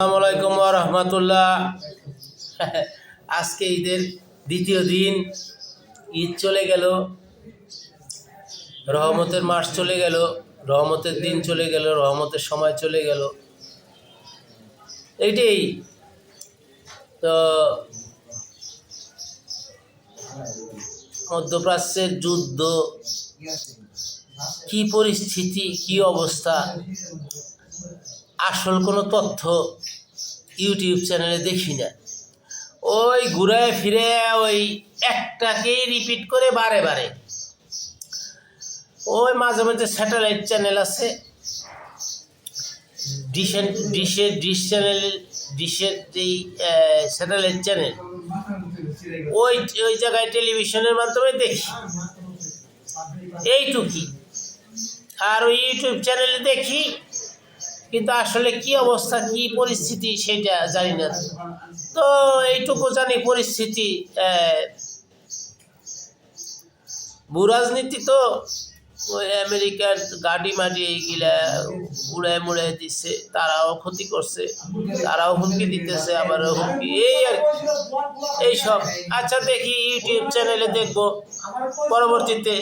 আসসালামু আলাইকুম ওয়া রাহমাতুল্লাহ। আজকে ঈদের দ্বিতীয় দিন, ঈদ চলে গেল, রহমতের মাস চলে গেল, রহমতের দিন চলে গেল, রহমতের সময় চলে গেল। এইটাই তো। মধ্যপ্রাচ্যের যুদ্ধ, কি পরিস্থিতি, কি অবস্থা, আসল কোনো তথ্য ইউটিউব চ্যানেলে দেখি না। ওই ঘুরায় ফিরে ওই একটাকেই রিপিট করে বারে বারে। ওই মাঝে মাঝে স্যাটেলাইট চ্যানেল আছে, ডিশের যেই স্যাটেলাইট চ্যানেল, ওই ওই জায়গায় টেলিভিশনের মাধ্যমে দেখি, এইটুকুই। আর ওই ইউটিউব চ্যানেলে দেখি, কিন্তু আসলে কি অবস্থা, কি পরিস্থিতি সেটা জানি না। তো এইটুকু জানি পরিস্থিতি, ভূরাজনীতি তো। ওই আমেরিকার গাড়ি মাটি এইগুলা উড়ায় মুড়ায় দিচ্ছে, তারাও ক্ষতি করছে, তারাও হুমকি দিতেছে, আবারও হুমকি, এই আর এইসব। আচ্ছা, দেখি ইউটিউব চ্যানেলে দেখবো পরবর্তীতে।